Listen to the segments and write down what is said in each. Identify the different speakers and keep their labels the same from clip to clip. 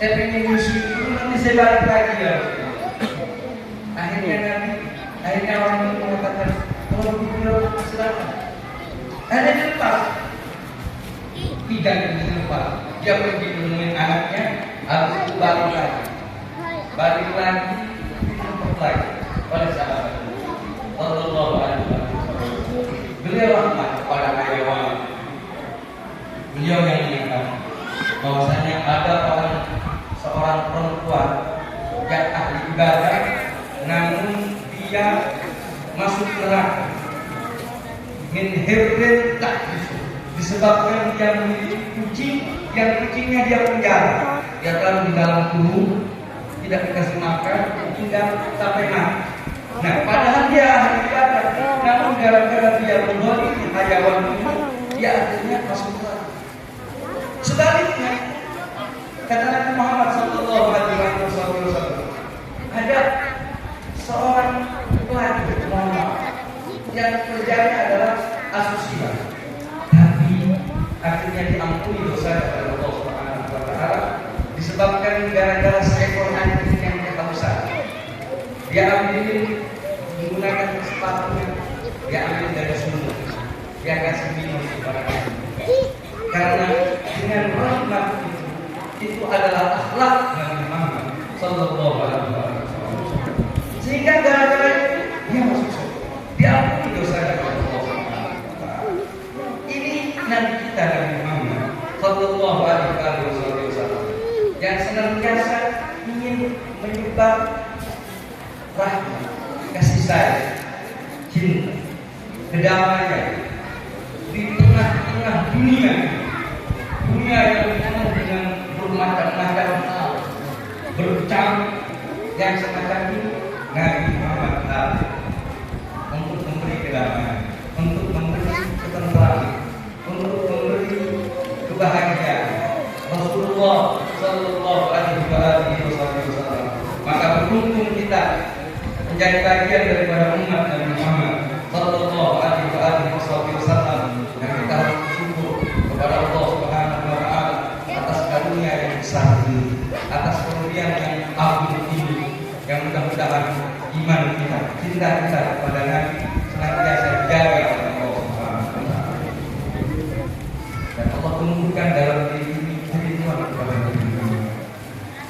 Speaker 1: saya pengen nyusul itu nanti saya balik lagi ya. Akhirnya orang itu mengatakan kalau begitu silakan. Akhirnya dilepas. Tidak dilepas. Dia pergi menemui anaknya, habis itu balik lagi dijemput lagi oleh sahabat Sallallahu Alaihi Wasallam. Beliau rahmat kepada karyawan. Beliau yang mengatakan bahwasanya ada seorang perempuan yang ahli ibadah, namun dia masuk neraka. Min hirrin tahdisu, disebabkan dia memiliki kucing, yang kucingnya dia penjara. Dia telah di dalam kurung, tidak dikasih makan hingga sampai mati. Nah, padahal dia ahli ibadah, namun gara-gara dia mendolimi hayawan ini, dia akhirnya masuk neraka. Sebaliknya, kata Nabi Muhammad Sallallahu Alaihi Wasallam, ada seorang pelacur yang kerjanya adalah asusila, tapi akhirnya diampuni dosa kepada Allah Subhanahu Wa Taala disebabkan gara-gara seekor anjing yang kehausan. Dia ambil menggunakan sepatunya, dia ambil dari sumur, dia kasih minum kepada anjing. Karena dengan rahmat itu adalah akhlak Nabi Muhammad Sallallahu Alaihi Wasallam. Sehingga gara-gara itu dia masuk surga, diampuni dosa dari Allah Subhanahu Wa Taala. Ini Nabi kita Nabi Muhammad Sallallahu Alaihi Wasallam yang senantiasa ingin menyebar rahmat, kasih sayang, cinta, kedamaian di tengah-tengah dunia yang penuh dengan bermacam-macam hal, bercam yang semacam ini. Nabi Muhammad hadir untuk memberi kedamaian, untuk memberi ketentraman, untuk memberi kebahagiaan. Rasulullah Sallallahu Alaihi Wasallam. Maka beruntung kita menjadi bagian daripada umat Nabi Muhammad Sallallahu Alaihi Wasallam. Dan kita harus bersyukur kepada Allah Subhanahu Wa Taala atas karunia yang besar ini, atas pemberian yang agung ini, yang mudah-mudahan iman kita, cinta kita kepada Nabi senantiasa dijaga oleh Allah Subhanahu Wa Taala. Dan Allah menumbuhkan dalam diri ini kerinduan kepada Nabi Muhammad,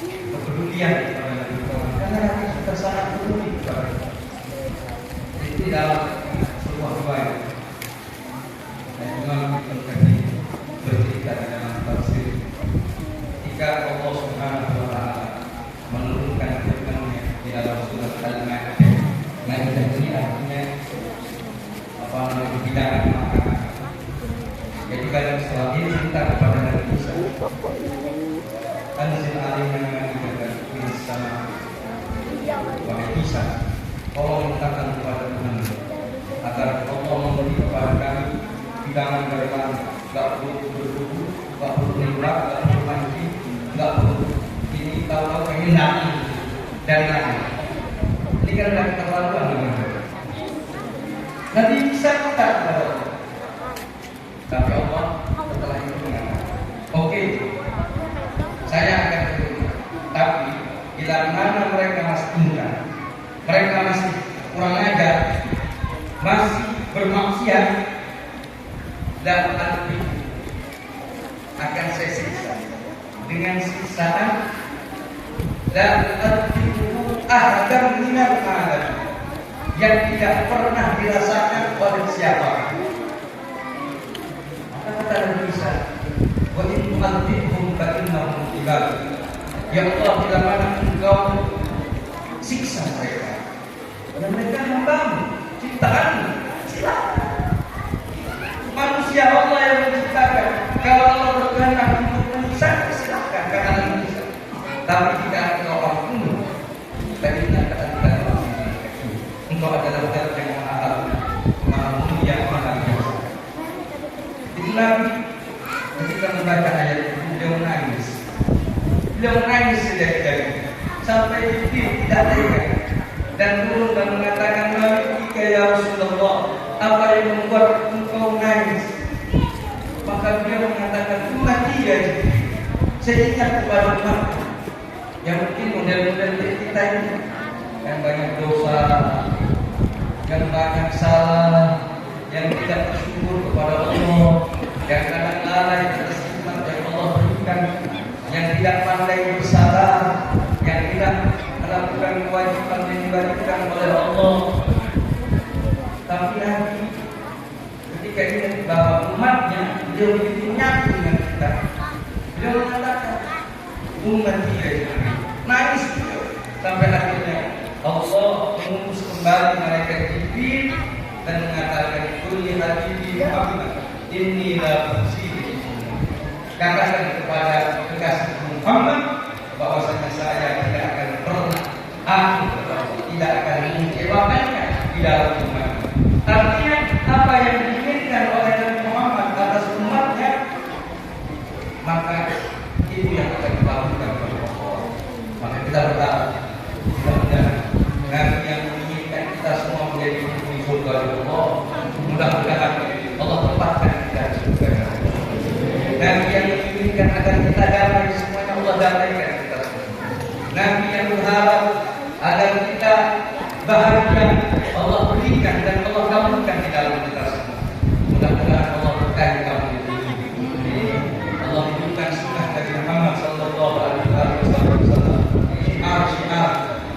Speaker 1: kepedulian kepada Nabi Muhammad, karena Nabi sudah sangat peduli kepada kita. Itu dalam sebuah riwayat dan Imam Ibnu Katsir bercerita dalam tafsir, jika Allah Subhanahu Wa Taala menurunkan firman-Nya di dalam surat Al-Maidah. Maidah ini artinya hidangan makanan. Jadi dalam surat ini kita kepada Nabi Isa, Anzil alaina ma'idatan minas sama. Wahai Isa, tolong mintakan kepada Tuhan agar Allah memberi kepada kami hidangan dari langit. Gak perlu berbudu, gak perlu nembak, gak perlu mandi, gak perlu ini tahu kehinaan dari langit. Ini kan dari keterlaluan namanya. Nabi bisa minta kepada Allah, tapi Allah setelah itu mengatakan, oke, saya akan terima. Tapi bila mana mereka masih ingkar, mereka masih kurang ajar, masih bermaksiat, dan akan saya siksa dengan siksaan dan ahadam minal alam yang tidak pernah dirasakan oleh siapa. Maka kata Nabi Isa, wa in tu'adzibhum fa innahum ibad. Ya Allah, bila mana engkau siksa mereka, dan mereka hambamu, ciptaanmu, silakan. Manusia Allah yang menciptakan. Kalau Allah berkehendak untuk menyiksa, silakan, kata Nabi Isa. Tapi tidak ada orang pun. Tadinya kata kita engkau adalah zat yang maha mulia, maha biasa. Itu Nabi ketika membaca ayat itu beliau menangis. Beliau menangis sedari-dari sampai Jibril tidak tega dan turun dan mengatakan, "Maka ya Rasulullah, apa yang membuat engkau menangis?" Maka beliau mengatakan, "Mati ya Jibril, saya ingat kepada umat yang mungkin model-model kita ini yang banyak dosa, yang banyak salah, yang tidak bersyukur kepada Allah, yang kadang lalai atas nikmat yang Allah berikan, yang tidak pandai bersabar, yang tidak melakukan kewajiban yang diberikan oleh Allah. Tapi lagi ketika dia bahwa umatnya, dia begitu nyatu dengan kita. Beliau mengatakan umat dia nangis sampai akhirnya Allah mengutus kembali malaikat Jibril dan mengatakan kulli habibi Muhammad inni la usibi. Katakan kepada kekasih Muhammad bahwasanya saya tidak akan pernah, aku tidak akan mengecewakannya di dalam umat. Artinya apa yang diinginkan oleh Nabi Muhammad atas umatnya, maka itu yang akan dilakukan oleh Allah. Maka kita berdoa mudah-mudahan Nabi yang menginginkan kita semua menjadi penghuni surga Allah, mudah-mudahan Allah tempatkan kita di surga. Nabi yang menginginkan agar kita damai, semuanya Allah damaikan kita semua. Nabi yang berharap agar kita bahagia, Allah berikan dan Allah kabulkan di dalam kita semua. Mudah-mudahan Allah berkahi kamu ini. Allah hidupkan sunnah Nabi Muhammad sallallahu alaihi wasallam. Syiar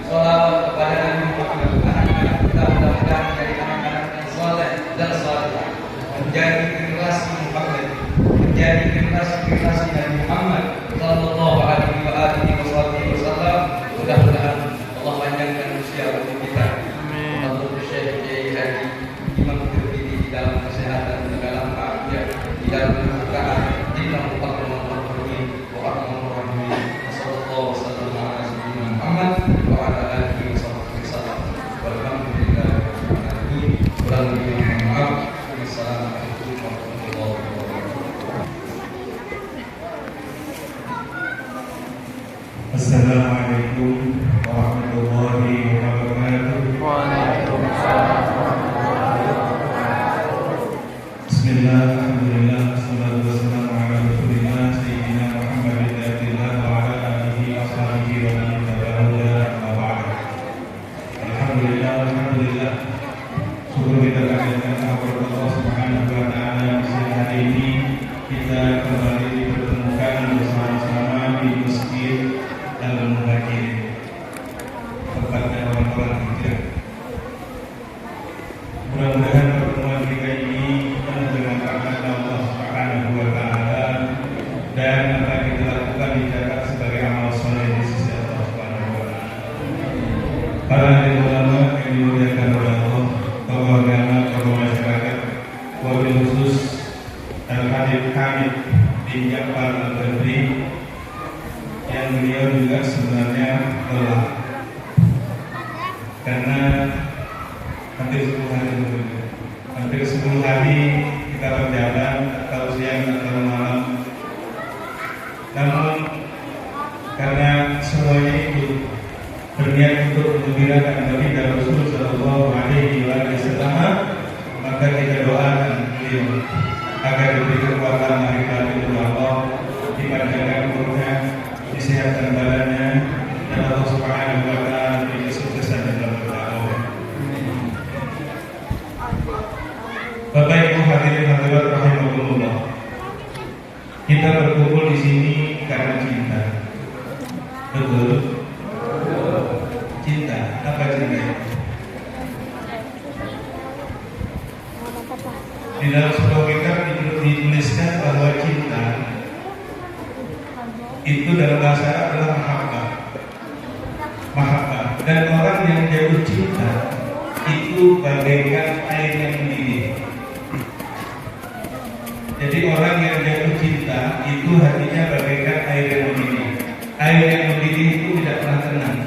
Speaker 1: salawat kepada Nabi Muhammad. Anak-anak kita mudah-mudahan menjadi anak-anak yang saleh dan salihah, menjadi generasi Muhammad, menjadi generasi Nabi Muhammad sallallahu alaihi wasallam. Mudah-mudahan Allah panjangkan usia untuk kita. Allah Syekh Kiai Haji Imam Tirmidzi di dalam kesehatan, di dalam afiat, di dalam kebukaan, di dalam Al-Qur'an wa Ar-Rahman. Sallallahu alaihi wasallam Muhammad wa ala alihi wasallam. Walhamdulillah. Assalamualaikum warahmatullahi wabarakatuh.
Speaker 2: Assalamualaikum warahmatullahi wabarakatuh.
Speaker 3: Waalaikumsalam.
Speaker 2: Bismillah, alhamdulillah, wassalatu wassalamu ala rasulillah sayyidina Muhammadin abdillah wa ala alihi wa sahbihi wa man tabi'ahu amma ba'd. Alhamdulillah, alhamdulillah. Syukur kita kehadiran kepada Allah Subhanahu wa taala. Siang hari ini kita kembali dipertemukan bersama-sama di masjid Al-Muhajirin, tempatnya orang-orang hijrah. Mudah-mudahan pertemuan kita ini penuh dengan rahmat Allah Subhanahu wa taala dan apa yang kita lakukan dicatat sebagai amal soleh di sisi Allah Subhanahu wa taala. Para ulama yang dimuliakan oleh Allah, tokoh agama, tokoh masyarakat, wabil khusus Al-Habib Hamid bin Ja'far Al-Badri, yang beliau juga sebenarnya lelah karena hampir 10 hari kita berjalan atau siang atau malam. Namun karena semuanya itu berniat untuk menggembirakan Nabi dan Rasul sallallahu alaihi wasallam, maka kita doakan beliau agar diberi kekuatan lahir batin oleh Allah, dipanjangkan umurnya, kesehatan badannya, dan Allah Subhanahu wa taala beri kesuksesan dalam berdakwah. Bapak Ibu hadirin hadirat rahimakumullah. Kita berkumpul di sini karena cinta. Betul? Cinta. Apa cinta? Di dalam sebuah kitab dituliskan bahwa cinta itu dalam bahasa Arab adalah mahabbah. Dan orang yang jatuh cinta itu bagaikan air yang mendidih. Jadi orang yang jatuh cinta itu hatinya bagaikan air yang mendidih. Air yang mendidih itu tidak pernah tenang.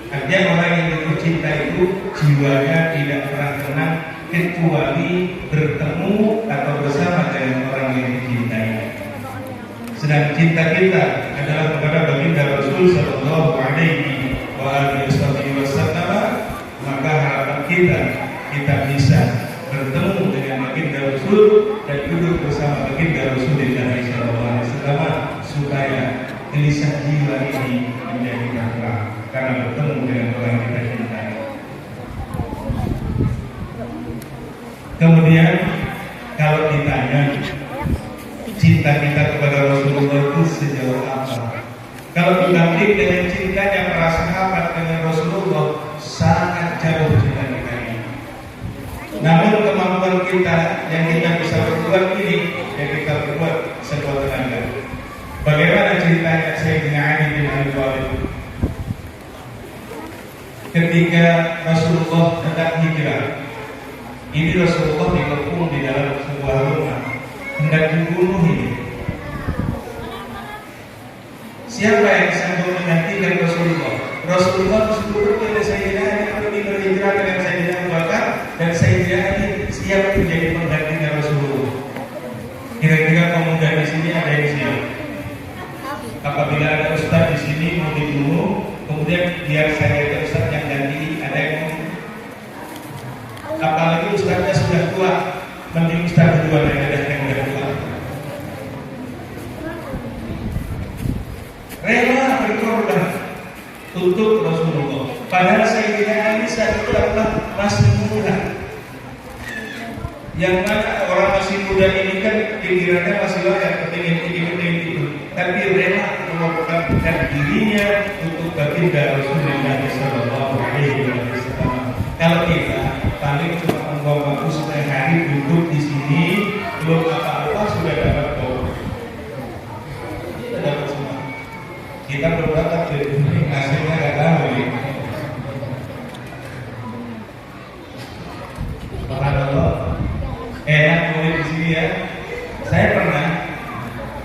Speaker 2: Artinya orang yang jatuh cinta itu jiwanya tidak pernah tenang kecuali bertemu atau bersama dengan orang yang dicintai. Sedang cinta kita adalah kepada baginda Rasul sallallahu alaihi wasallam, maka harapan kita bisa bertemu dengan baginda Rasul dan duduk bersama baginda Rasulullah sallallahu alaihi wasallam supaya gelisah jiwa ini menjadi terang karena bertemu dengan orang yang kita cintai. Kemudian kalau ditanya cinta kita kepada Rasulullah itu sejauh apa? Kalau dibanding dengan cintanya para sahabat dengan Rasulullah, sangat jauh cinta kita ini. Namun kemampuan kita yang kita bisa berbuat ini, yang kita berbuat sekuat tenaga. Bagaimana ceritanya Sayyidina Ali bin Abi Thalib ketika Rasulullah hendak hijrah? Ini Rasulullah dikepung di dalam sebuah rumah, hendak dibunuh ini. Siapa yang sanggup menggantikan Rasulullah? Rasulullah disuruh oleh Sayyidina Ali pergi berhijrah dengan Sayyidina Abu Bakar, dan Sayyidina Ali siap menjadi penggantinya Rasulullah. Kira-kira pemuda di sini ada yang siap? Apabila ada ustaz di sini mau dibunuh, kemudian biar saya ada ustaz yang ganti, ada yang mau? Apalagi ustaznya sudah tua, mending ustaz kedua daripada yang sudah tua. Rela berkorban untuk Rasulullah. Padahal Sayyidina Ali saat itu adalah masih muda. Yang mana orang masih muda ini kan pikirannya masih layak, penting itu. Tapi rela mengorbankan dirinya untuk baginda Rasulullah Sallallahu Alaihi Wasallam. Kalau kita paling cuma membawa waktu setengah hari duduk di sini, belum apa-apa sudah dapat power. Kita dapat semua. Kita berbakat dari hasilnya nggak tahu ya. Subhanallah, enak mulai di sini ya. Saya pernah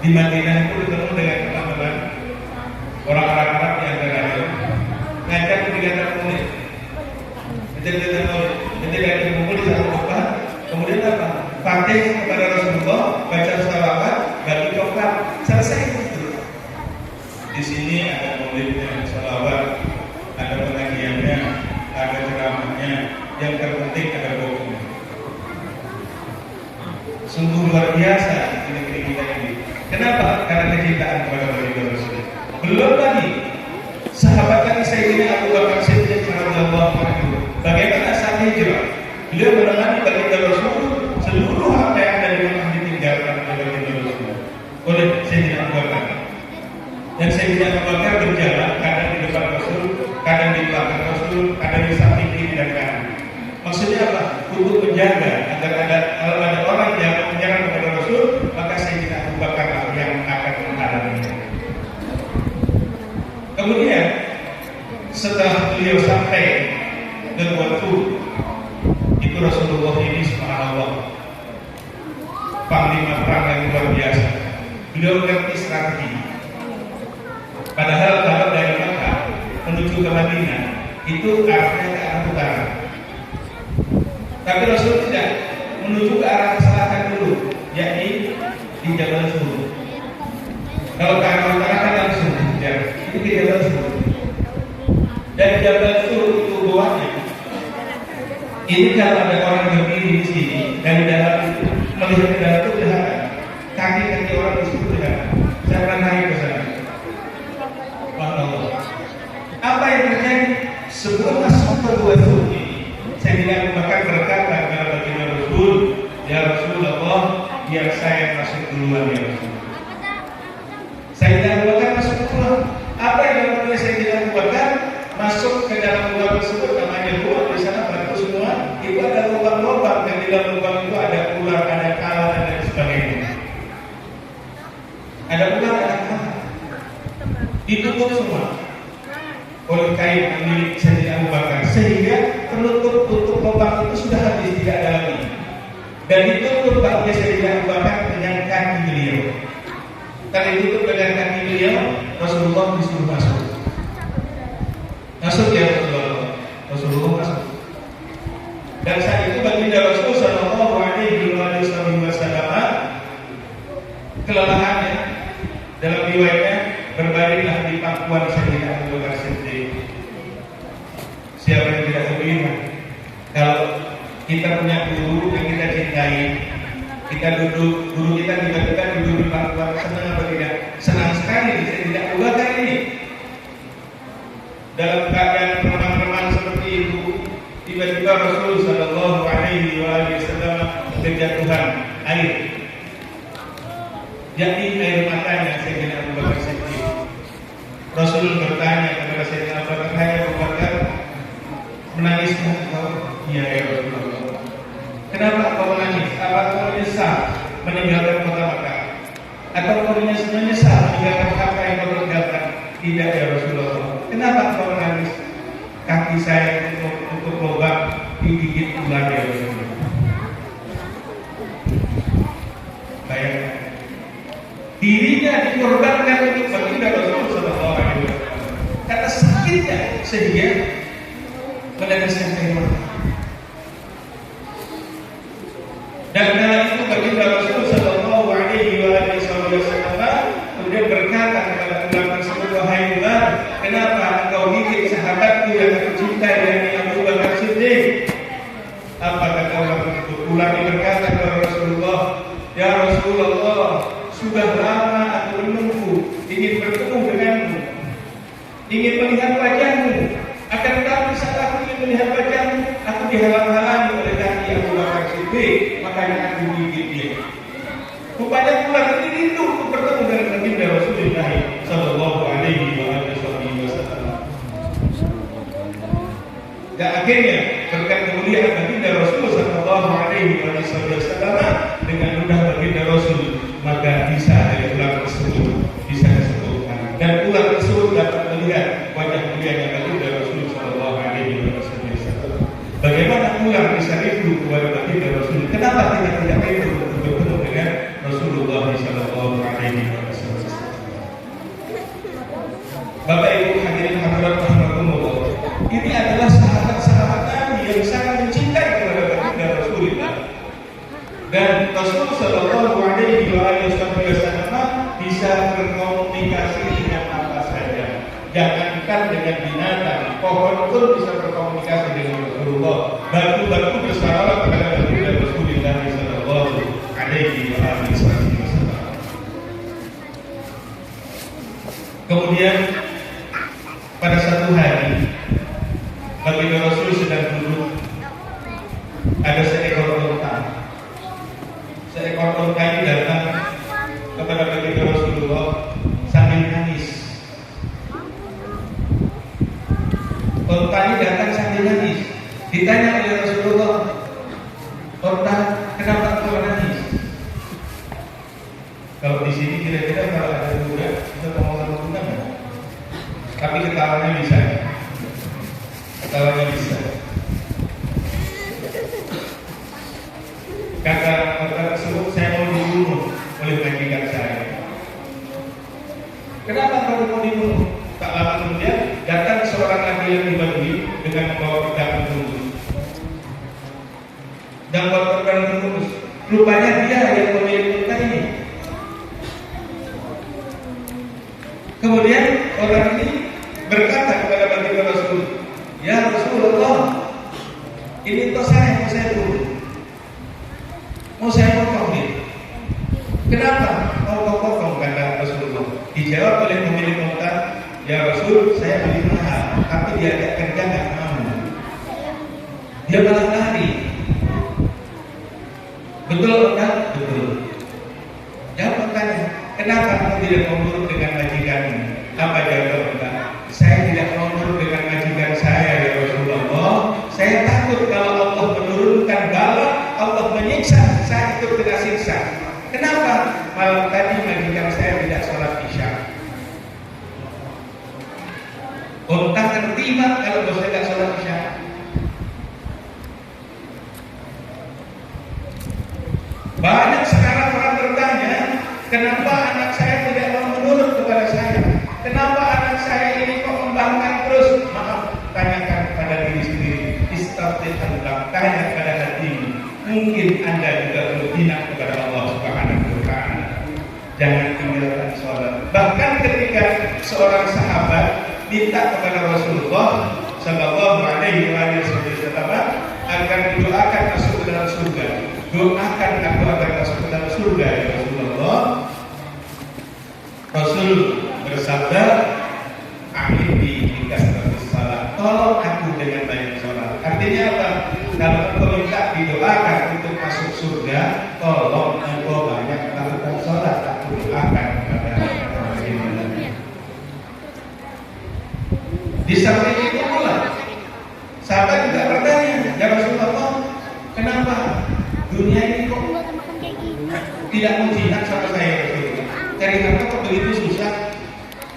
Speaker 2: di Madinah itu bertemu dengan teman-teman orang-orang Arab yang berada ngajak kegiatan mulai. Ketika berkumpul di satu tempat, kemudian apa? Fatih kepada Rasulullah, baca salawat, bagi coklat, selesai itu. Di sini ada maulidnya, salawat, ada pengajiannya, ada ceramahnya, yang terpenting ada bukunya. Sungguh luar biasa negeri kita ini. Kenapa? Karena kecintaan kepada baginda Rasul. Belum lagi sahabat kami Sayyidina Abu Bakar Siddiq radhiyallahu anhu. Bagaimana saat hijrah? Beliau menemani baginda Rasul, seluruh apa yang ada di rumah ditinggalkan oleh baginda Rasul oleh Sayyidina Abu Bakar. Dan Sayyidina Abu Bakar berjalan kadang di depan Rasul, kadang di belakang Rasul, kadang di samping kiri dan kanan. Maksudnya apa? Untuk menjaga agar kalau ada orang yang menyerang kepada Rasul, maka Sayyidina Abu Bakar yang akan menghalanginya. Kemudian setelah beliau sampai ke waktu itu, Rasulullah ini subhanallah panglima perang yang luar biasa. Beliau mengerti strategi. Padahal kalau dari Makkah menuju ke Madinah itu arahnya ke arah utara, tapi Rasul tidak, menuju ke arah selatan dulu, yakni di Jabal Sur. Kalau ke arah utara kan langsung itu di Jabal Sur. Dan Jabal Sur itu bawahnya. Ini kalau ada orang berdiri di sini dari dalam melihat ke dalam itu kelihatan kaki orang di situ kelihatan. Saya pernah naik ke sana. Allah. Apa yang terjadi sebelum masuk ke Jabal Sur ini? Sayyidina Abu Bakar berkata kepada baginda Rasul, ya Rasulullah, biar saya masuk duluan ya Rasul. Sayyidina Abu Bakar masuk duluan. Apa yang dilakukan oleh Sayyidina Abu Bakar? Masuk ke dalam lubang tersebut, namanya gua, di sana batu semua. Itu ada lubang-lubang, dan di dalam lubang itu ada ular, ada kala, dan lain sebagainya. Ada ular, ada kala. Ditutup semua oleh kain milik Sayyidina Abu Bakar, sehingga penutup lubang itu sudah habis, tidak ada lagi. Dan ditutup oleh Sayyidina Abu Bakar dengan kaki beliau. Kalau ditutup dengan kaki beliau, Rasulullah disuruh masuk. Masuk ya Rasulullah. Rasulullah masuk. Dan saat itu baginda Rasul Sallallahu Alaihi Wasallam kelelahannya, dalam riwayatnya berbaringlah di pangkuan Sayyidina Abu Bakar Siddiq. Siapa yang tidak terima? Kalau kita punya guru yang kita cintai, kita duduk, guru kita tiba-tiba duduk di pangkuan, senang apa tidak? senang sekali saya tidak membakar ini. Dalam keadaan remang-remang seperti itu, tiba-tiba Rasul Sallallahu Alaihi Wasallam kejatuhan air, yakni air matanya Sayyidina Abu Bakar Siddiq. Rasul bertanya kepada Sayyidina Abu Bakar, "Hai Abu Bakar, menangiskah engkau?" "Iya ya Rasulullah." "Kenapa kau menangis? Apa kau menyesal meninggalkan kota Makkah? Atau kau menyesal meninggalkan apa yang kau tinggalkan?" "Tidak ya Rasulullah." "Kenapa kau menangis?" "Kaki saya untuk lubang digigit ular ya Rasulullah." Bayangkan, dirinya dikorbankan untuk baginda Rasul Sallallahu Alaihi Wasallam karena sakitnya sehingga meneteskan air mata. Dan kala itu baginda Rasul Sallallahu Alaihi Wasallam kemudian berkata kepada ular tersebut, "Wahai ular, kenapa engkau gigit sahabatku yang aku cintai, yakni Abu Bakar Siddiq?" Apa kata ular tersebut? Ular berkata kepada Rasulullah, "Ya Rasulullah, sudah lama aku menunggu, ingin bertemu denganmu, ingin melihat wajahmu. Akan tetapi saat aku ingin melihat wajahmu, aku dihalang-halangi oleh kaki Abu Bakar Siddiq, makanya aku gigit dia." Rupanya ular ini rindu untuk bertemu dengan baginda Rasulullah Sallallahu Alaihi Wasallam. Dan akhirnya berkat kemuliaan baginda Rasul Sallallahu Alaihi Wasallam, dengan mudah baginda Rasul maka bisa dari ular tersebut bisa kesembuhan, dan ular tersebut dapat melihat wajah mulianya baginda Rasul Sallallahu Alaihi Wasallam. Bagaimana ular bisa rindu kepada baginda Rasul? Kenapa kita tidak rindu untuk bertemu dengan Rasulullah Sallallahu Alaihi Wasallam? Bapak Ibu hadirin hadirat rahimakumullah, ini adalah sahabat-sahabat Nabi yang sangat mencintai kepada baginda Rasulullah. Dan Rasul Sallallahu Alaihi Wasallam bisa berkomunikasi dengan apa saja. Jangankan dengan binatang, pohon pun bisa berkomunikasi dengan Rasulullah. Batu-batu bersalawat kepada baginda Rasulullah Sallallahu Alaihi Wasallam. Kemudian pada satu hari baginda Rasul sedang duduk, ada seekor unta. Seekor unta ini datang kepada baginda Rasulullah sambil nangis. Unta ini datang sambil nangis. Ditanya oleh Rasulullah, "Unta, kenapa kau menangis?" Kalau di sini kira-kira kalau ada kuda bisa ngomong sama kuda nggak? Tapi ketawanya bisa. Ketawanya bisa. Kata tersebut, "Saya mau dibunuh oleh majikan saya." "Kenapa kamu mau dibunuh?" Tak lama kemudian datang seorang laki-laki Badui dengan membawa pedang bertembus. Dan membawa pedang bertembus. Rupanya dia yang pemilik unta ini. Kemudian orang ini berkata kepada baginda Rasul, "Ya Rasulullah, ini toh saya mau saya bunuh. Mau saya potong nih." "Kenapa mau kau potong?" kata Rasulullah. Dijawab oleh pemilik unta, "Ya Rasul, saya beli mahal, tapi diajak kerja nggak mau. Dia malah lari." "Betul kan?" "Betul." Jawab bertanya, "Kenapa kamu tidak mau nurut dengan majikanmu?" Apa jawab unta? "Saya tidak mau nurut dengan majikan saya ya Rasulullah. Saya takut kalau Allah menurunkan bala, Allah menyiksa, saya ikut kena siksa." "Kenapa?" "Malam tadi majikan saya tidak sholat isya." Unta terima kalau bos saya tidak sholat isya. Banyak sekarang orang bertanya, kenapa anak saya tidak mau menurut kepada saya? Kenapa anak saya ini kok membangkang terus? Maaf, tanyakan pada diri sendiri. Istafirullah, tanya pada hati. Mungkin Anda juga berhina kepada Allah Subhanahu wa Ta'ala. Jangan tinggalkan sholat. Bahkan ketika seorang sahabat minta kepada Rasulullah Sallallahu Alaihi Wasallam agar didoakan masuk ke dalam surga, doakan aku agar masuk ke dalam surga ya Rasulullah. Rasul bersabda, amin di kasratus salat. Tolong aku dengan banyak sholat. Artinya apa? Kalau engkau minta didoakan untuk masuk surga, tolong engkau banyak melakukan sholat. Aku doakan kepada orang lain. Di samping itu pula, sahabat juga bertanya, ya Rasulullah, kenapa dunia ini kok tidak mau jihad sama saya Rasulullah? Cari harta kok begitu susah?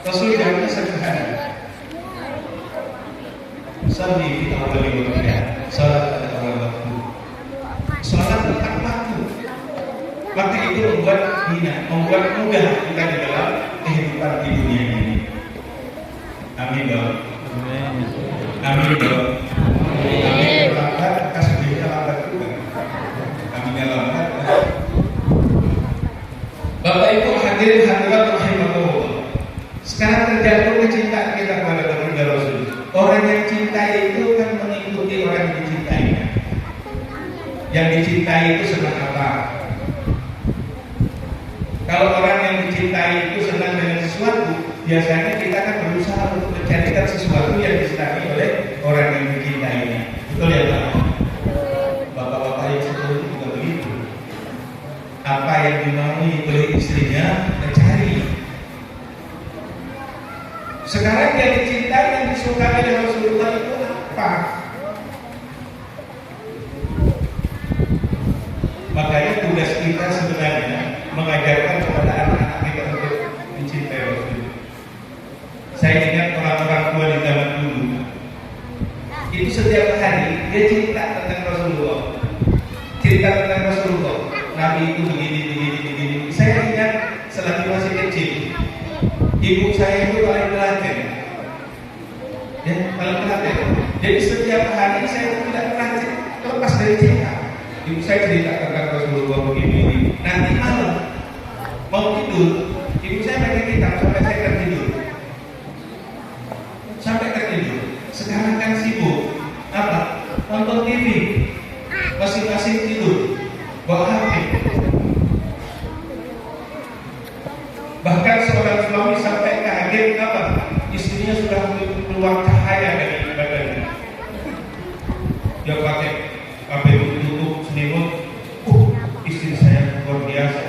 Speaker 2: Rasul jawabnya sederhana. Salli fi awwali waqtiha, salat pada awal waktu. Salat tepat waktu. Waktu itu membuat mudah kita di dalam kehidupan di dunia ini. Amin dong. Amin dong. Amin. Lambat, kasih lambat juga. Aminnya lambat. Bapak Ibu hadirin hadirat rahimahullah. Sekarang terjatuh kecintaan kita kepada baginda Rasul. Orang yang cintai itu kan mengikuti orang yang dicintainya. Yang dicintai itu senang apa? Kalau orang yang dicintai itu senang dengan sesuatu, biasanya kita akan berusaha untuk mencarikan sesuatu yang disenangi oleh orang yang dicintainya. Betul ya Pak? Bapak-bapak yang seperti itu juga begitu. Apa yang dimaui oleh istrinya, mencari. Sekarang yang dicintai, yang disukai oleh Rasulullah itu apa? Makanya tugas kita sebenarnya mengajarkan kepada anak-anak kita untuk mencintai Rasulullah. Saya ingat orang-orang tua di zaman dulu, itu setiap hari dia cerita tentang Rasulullah, cerita tentang Rasulullah. Nabi itu begini. Saya ingat selagi masih kecil, ibu saya itu paling telaten, ya paling telaten. Jadi setiap hari saya tidak pernah lepas dari cerita. Ibu saya cerita tentang Rasulullah begini. Nanti malam mau tidur, ibu saya pakai kitab sampai saya tertidur. Sekarang kan sibuk apa? Nonton TV, masing-masing tidur, bawa HP. Bahkan seorang suami sampai kaget apa? Istrinya sudah keluar cahaya dari badannya. Dia pakai HP tutup selimut. Istri saya luar biasa,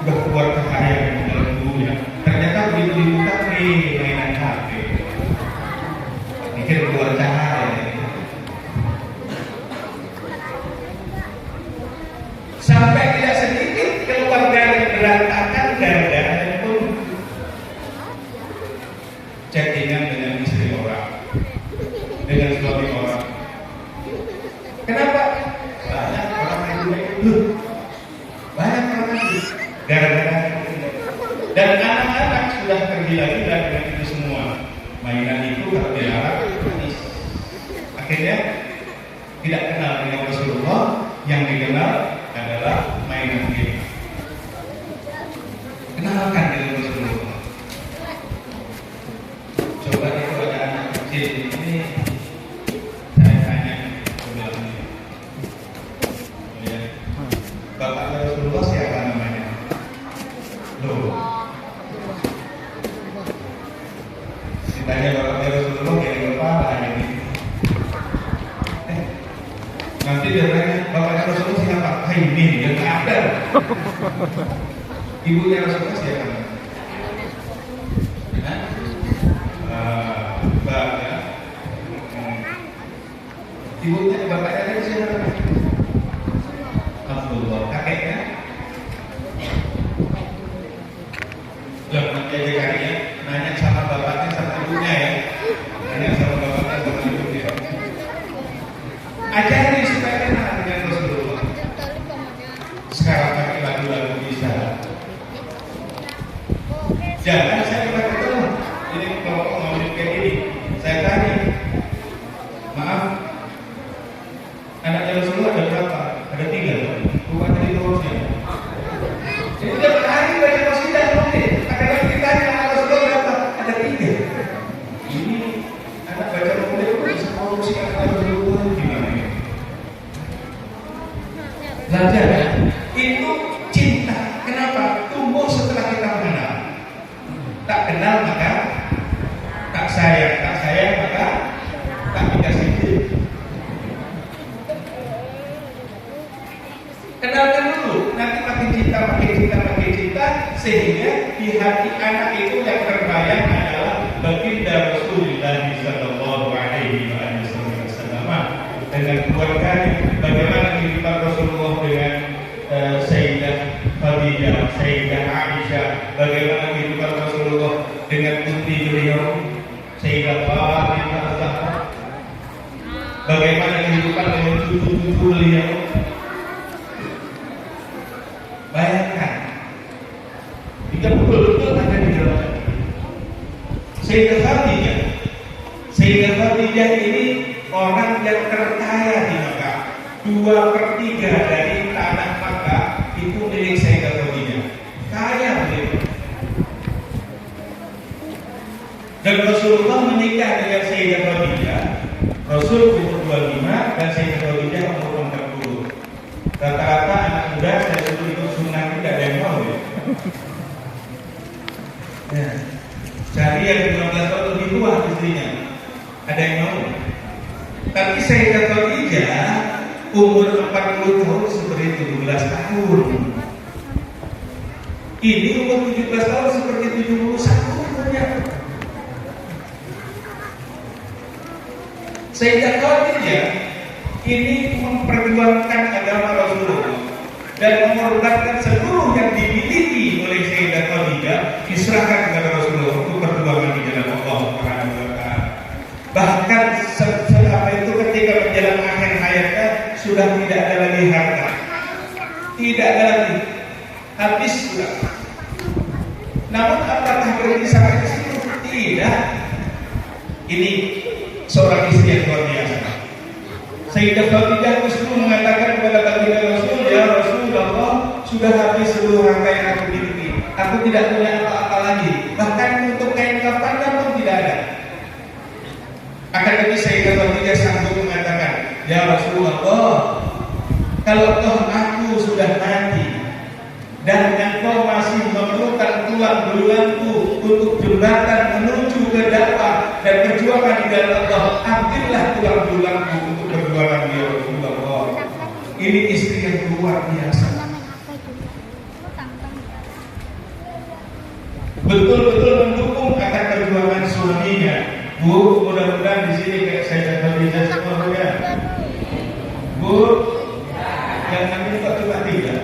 Speaker 2: sudah keluar cahaya dari dalam tubuhnya. Ternyata begitu dibuka mainan HP. Pikir keluar cahaya. Sampai tidak sedikit keluar dari berantakan gara-gara pun chattingan dengan istri orang, dengan suami orang. Kenapa? Banyak orang itu, banyak orang itu gara-gara dan anak-anak sudah tergila-gila dengan itu semua. Mainan itu kalau dilarang manis. Akhirnya tidak kenal dengan Rasulullah, yang dikenal adalah mainan game. Kenalkan dengan Rasulullah. Coba itu ada anak kecil ini, saya tanya sebelumnya, ya, Bapak Rasulullah siapa namanya? Loh, ditanya Bapak Rasulullah dari kepala ini. Nanti dia tanya Bapak Rasulullah siapa? Ini dia nggak ada. Ibunya Rasulullah siapa? Mbak ya. Ibunya bapaknya tadi siapa? Abdullah. Kakeknya? Loh, nanti dia kayaknya nanya sama bapaknya sama ibunya ya. Nanya sama bapaknya sama ibunya. Ajari supaya kenal dengan Rasulullah. Sekarang pakai lagu-lagu bisa. Jangan saya pernah ketemu. Ini kelompok maulid kayak gini. Saya tanya, maaf, anaknya Rasulullah ada berapa? Ada 3. Bukan dari terusnya. Jadi dia berhari baca qasidah mungkin. Akan ditanya anak Rasulullah berapa? tak sayang maka tak dikasih duit. Kenalkan dulu, nanti makin cinta, sehingga di hati anak itu yang terbayang adalah baginda Rasulullah Sallallahu Alaihi Wasallam dengan keluarganya. Bagaimana kehidupan Rasulullah dengan Sayyidah Khadijah, Sayyidah Aisyah, bagaimana kehidupan Rasulullah dengan putri beliau Sayyidah Fatimah, bagaimana kehidupan dengan cucu-cucu beliau. Bayangkan, jika betul-betul ada di dalam hati. Sayyidah Khadijah ini orang yang terkaya di Makkah. 2/3 dari tanah Makkah itu milik Sayyidah Khadijah. Kaya beliau. Dan Rasulullah menikah dengan Sayyidah Khadijah. Rasul umur 25 dan Sayyidah Khadijah umur 40. Rata-rata anak muda saya suruh ikut sunnah tidak ada yang mau ya. Ya. Cari yang 15 tahun lebih tua istrinya. Ada yang mau. Tapi Sayyidah Khadijah umur 40 tahun seperti 17 tahun. Ini umur 17 tahun seperti 71 umurnya. Sayyidah Khadijah ini memperjuangkan agama Rasulullah dan mengorbankan seluruh yang dimiliki oleh Sayyidah Khadijah diserahkan kepada Rasulullah untuk perjuangan di jalan Allah Subhanahu wa taala. Bahkan setelah itu ketika menjelang akhir hayatnya sudah tidak ada lagi harta. Tidak ada lagi. Habis sudah. Namun apakah berhenti sampai di situ? Tidak. Ini seorang istri yang luar biasa. Sayyidah Khadijah justru mengatakan kepada baginda Rasul, ya Rasulullah, sudah habis seluruh harta yang aku miliki. Aku tidak punya apa-apa lagi. Bahkan untuk kain kafannya pun tidak ada. Akan tetapi Sayyidah Khadijah sanggup mengatakan, ya Rasulullah, kalau toh aku sudah mati dan engkau masih memerlukan tulang belulangku untuk jembatan menuju ke dakwah dan perjuangan di dalam Allah, ambillah tulang belulangku untuk perjuangan di Rasulullah. Ini istri yang luar biasa. Betul-betul mendukung akan perjuangan suaminya. Bu, mudah-mudahan di sini kayak saya Khadijah semua ya. Bu, yang kami cuma 3.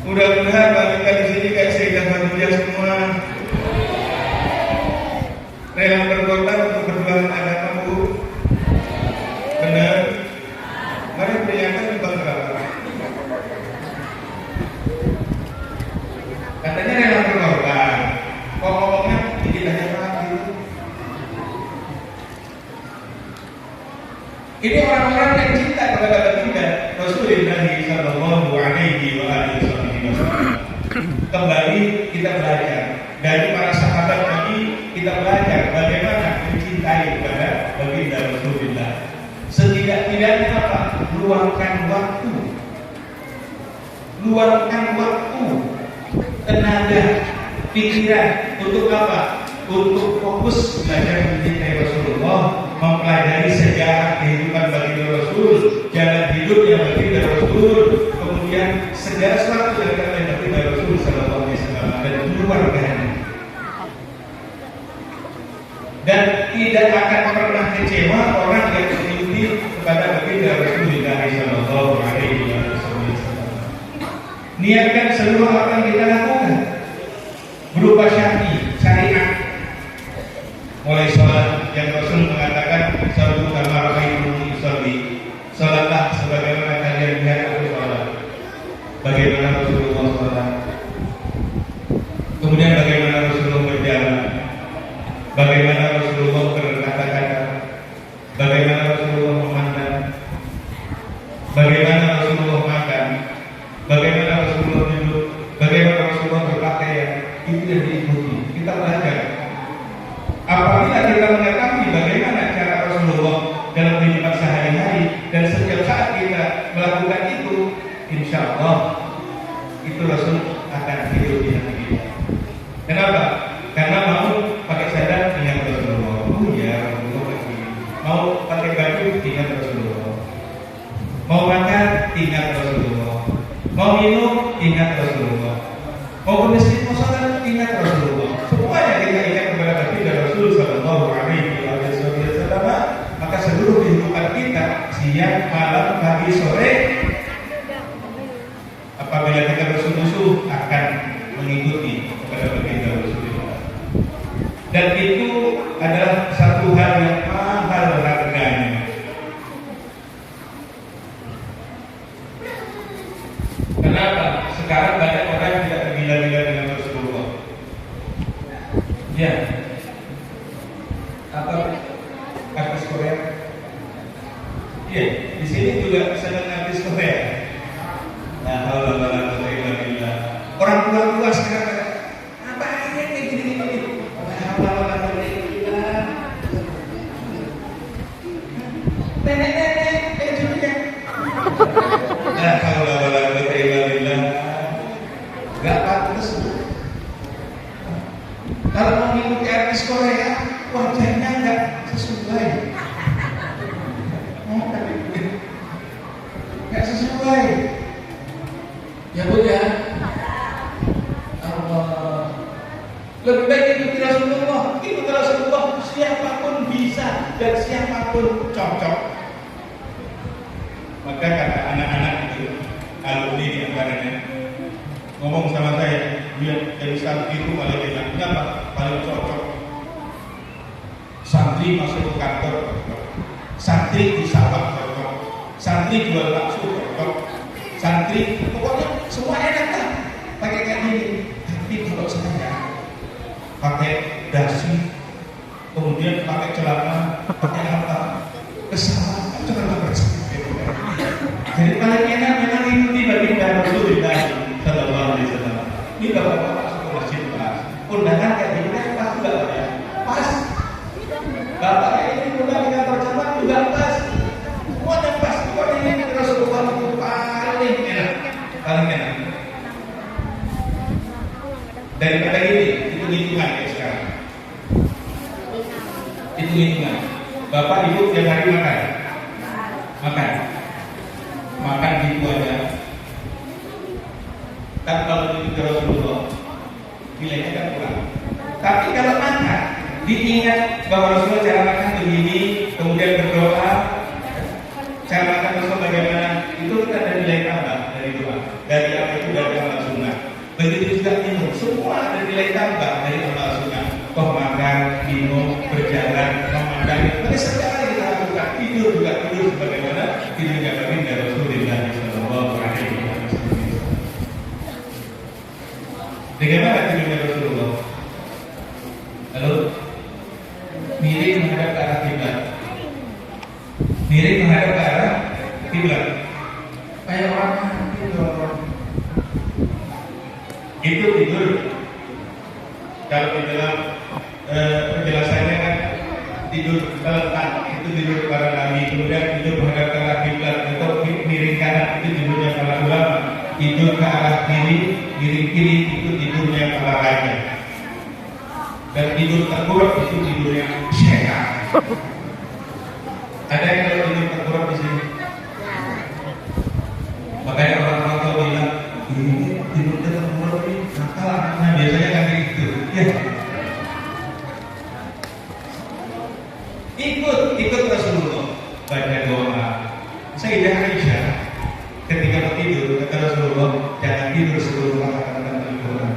Speaker 2: Mudah-mudahan wanita di sini kayak Sayyidah Khadijah semua rela berkorban untuk perjuangan agama, Bu. Benar? Mari berikan juga berapa? Katanya rela berkorban. Kok ngomongnya tidak ada lagi. Ini orang-orang yang cinta kepada baginda Rasulullah Sallallahu Alaihi Wasallam. Kembali kita belajar dari para sahabat Nabi, kita belajar bagaimana mencintai kepada baginda Rasulullah. Setidak-tidaknya apa? Luangkan waktu, tenaga, pikiran untuk apa? Untuk fokus belajar mencintai Rasulullah, mempelajari sejarah kehidupan baginda Rasul, jalan hidupnya baginda Rasul, kemudian segala sesuatu yang terkait baginda Rasul Sallallahu Alaihi Wasallam dan keluarganya. Dan tidak akan pernah kecewa orang yang mengikuti kepada baginda Rasulullah Sallallahu Alaihi Wasallam. Niatkan seluruh apa yang kita lakukan berupa syariat. Mulai sholat yang Rasul mengatakan sallu kama ra'aitumuni usolli, sholatlah sebagaimana kalian lihat aku sholat. Bagaimana Rasulullah sholat, kemudian bagaimana Rasulullah berjalan, bagaimana Rasulullah berkata-kata, bagaimana Rasulullah memandang, bagaimana Rasulullah makan, bagaimana Rasulullah duduk, bagaimana Rasulullah berpakaian. Itu yang diikuti. Kita belajar. Apabila kita mengetahui bagaimana cara Rasulullah dalam kehidupan sehari-hari dan setiap saat kita melakukan itu, insya Allah itu Rasul akan hidup di hati kita. Kenapa? Karena mau pakai ingat Rasulullah. Mau ke masjid, mau sholat, ingat Rasulullah. Semuanya kita ingat kepada baginda Rasul Sallallahu Alaihi Wasallam. Maka seluruh kehidupan kita siang, malam, pagi, sore, apabila kita bersungguh-sungguh akan mengikuti kepada baginda Rasulullah. Dan itu adalah satu hal yang mahal harganya. Kenapa? Sekarang banyak orang yang tidak tergila-gila dengan Rasulullah. Ya. Apa? Artis Korea? Iya. Di sini juga senang artis Korea. Nah, kalau orang tua sekarang apa aja kayak gini-gini. Nenek-nenek kayak juga. Nah, kalau nggak pantas. Kalau mau mengikuti artis Korea, wajahnya nggak sesuai. Nggak sesuai. Ya Bu ya. Allah. Lebih baik ikuti Rasulullah. Ikuti Rasulullah, siapapun bisa dan siapapun cocok. Maka kata anak-anak itu, alumni di antaranya ngomong sama saya, dia dari santri itu paling enak. Kenapa? Paling cocok. Santri masuk ke kantor cocok. Santri di sawah cocok. Santri jual bakso cocok. Santri pokoknya semua enak kan? Pakai kayak gini. Tapi kalau saya pakai dasi, kemudian pakai celana, pakai apa? Kesalahan celana bersih. Jadi paling enak memang ikuti baginda Rasulullah Sallallahu Alaihi Wasallam. Ini bapak-bapak masuk ke masjid pas. Undangan kayak gini kan pas juga ya. Pas. Bapak kayak ini undang di kantor cabang juga pas. Semuanya pas. Pokoknya ini Rasulullah itu paling enak. Paling enak. Daripada ini, hitung-hitungan ya sekarang. Hitung-hitungan. Bapak ibu tiap hari makan. Makan gitu aja. Tapi kalau itu Rasulullah, nilainya kan kurang. Tapi kalau makan, diingat bahwa Rasulullah cara makan begini, kemudian berdoa, cara makan Rasul bagaimana, itu kita ada nilai tambah dari doa. Dari apa itu dari amal sunnah. Begitu juga minum, semua ada nilai tambah dari amal sunnah. Toh makan, minum, berjalan, memandang, ini segala kita lakukan. Tidur juga tidur sebagaimana tidurnya baginda Rasulullah Sallallahu Alaihi Wasallam. Bagaimana tidurnya Rasulullah? Lalu miring menghadap ke arah kiblat. Miring menghadap ke arah kiblat. Kayak orang tidur. Itu tidur. Kalau di dalam penjelasannya kan tidur terlentang, itu tidur para nabi. Kemudian tidur menghadap ke arah kiblat atau miring kanan, itu tidurnya para ulama. Tidur ke arah kiri, miring kiri, itu tidurnya para raja. Dan tidur tengkurap itu tidurnya syaitan. Ada yang kalau tidur tengkurap di sini? Makanya orang-orang tua bilang, ini tidur tengkurap ini nakal anaknya, biasanya kan gitu. Ya. Ikut Rasulullah, baca doa. Sayyidah Aisyah ketika mau tidur kata Rasulullah, jangan tidur sebelum mengatakan Al-Quran.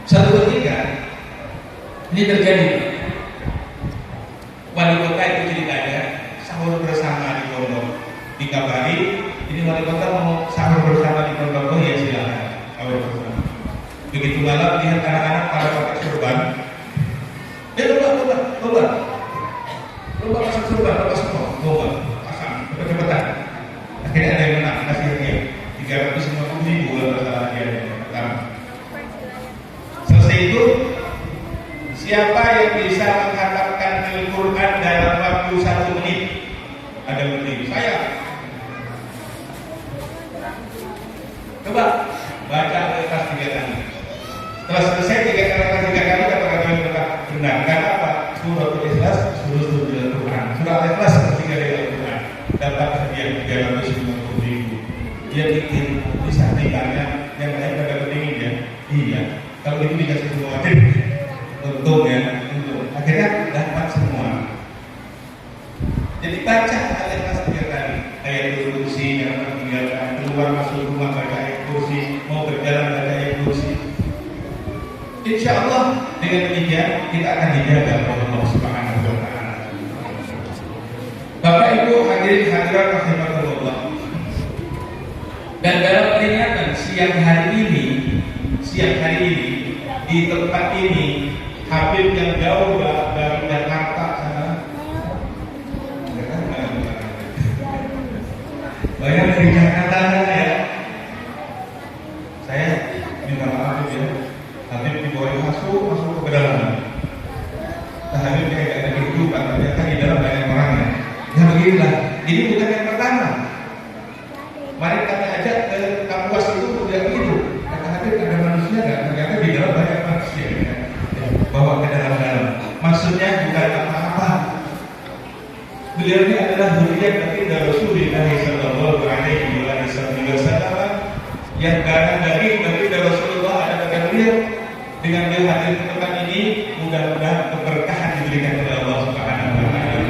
Speaker 2: Suatu ketika ini terjadi, wali kota itu ceritanya sahur bersama di pondok. Dikabari, ini wali kota mau sahur bersama di pondok. Oh ya silakan, sahur bersama. Begitu malam lihat anak-anak pada pakai surban. Coba pasang surban, lepas semua, pasang, cepet-cepetan. Akhirnya ada yang menang, kasih hadiah 350.000 kalau hadiah pertama. Selesai itu, siapa yang bisa menghatamkan Al-Quran dalam waktu 1 menit? Ada berdiri, saya. Coba baca Al-Ikhlas 3 kali. Setelah selesai 3 kali kata-kata benar. Karena apa? Surah Al-Ikhlas, surah Al-Quran. Surah Al-Ikhlas sepertiga dari Al-Quran. Dapat hadiah 350.000. dia bikin bisa tinggalnya yang lain pada pendingin ya. Iya, kalau itu dikasih semua tim, untung ya, untung. Akhirnya dapat semua. Jadi baca ayat setiap hari, ayat kursi, jangan meninggalkan, keluar masuk rumah baca ayat kursi, mau berjalan baca ayat kursi. Insya Allah dengan demikian kita akan dijaga oleh Allah Subhanahu wa Ta'ala. Bapak Ibu hadirin hadirat rahimakumullah. Dan dalam peringatan siang hari ini di tempat ini, Habib yang jauh dari Jakarta sana, banyak dari Jakarta ya. Saya minta maaf ya, Habib dibawa masuk ke pedalaman. Habib kayak gak ada kehidupan, ternyata di dalam banyak orang ya. Ya beginilah, ini bukan yang pertama. Mari kami ajak ke Kapuas itu udah begitu. Kata Habib ada manusia nggak? Ternyata di dalam banyak manusia. Ya. Bawa ke dalam-dalam. Maksudnya bukan apa-apa. Beliau ini adalah zuriat baginda Rasulullah sallallahu alaihi wasallam yang darah daging baginda Rasulullah ada pada beliau. Dengan beliau hadir ke tempat ini, mudah-mudahan keberkahan diberikan oleh Allah Subhanahu wa Ta'ala.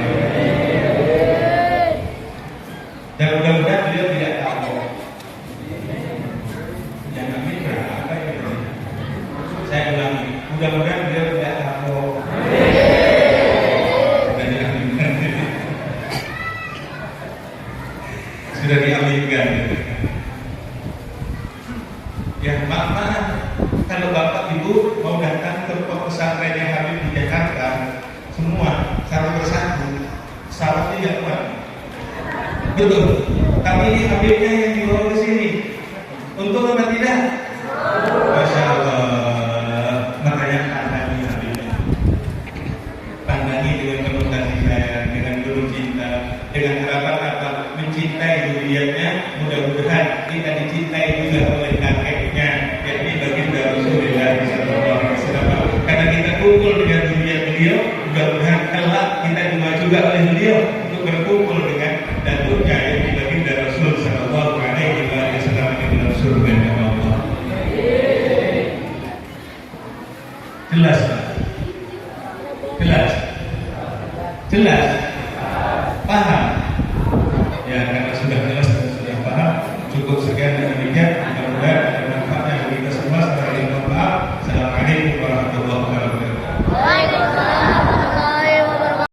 Speaker 2: Dan mudah-mudahan beliau tidak tahu. Jangan mikir apa itu. Saya ulangi, mudah-mudahan beliau tidak tahu. Sudah diaminkan. Ya maaf, kalau Bapak Ibu mau datang ke pesantrennya Habib di Jakarta, semua satu persatu, syaratnya yang kuat. Betul. Tapi ini Habibnya yang dibawa ke sini. Untung apa tidak? Masya Allah. Makanya pandangi Habibnya. Pandangi dengan penuh kasih sayang, dengan penuh cinta, dengan harapan apa? Mencintai zuriatnya. Mudah-mudahan kita dicintai juga oleh kakeknya, yakni baginda Rasulullah SAW. Karena kita kumpul dengan zuriat beliau, mudah-mudahan kelak kita juga oleh beliau untuk berkumpul dengan datuknya yang baginda Rasul sallallahu alaihi wasallam di dalam surga Allah. Jelas, jelas, jelas, paham.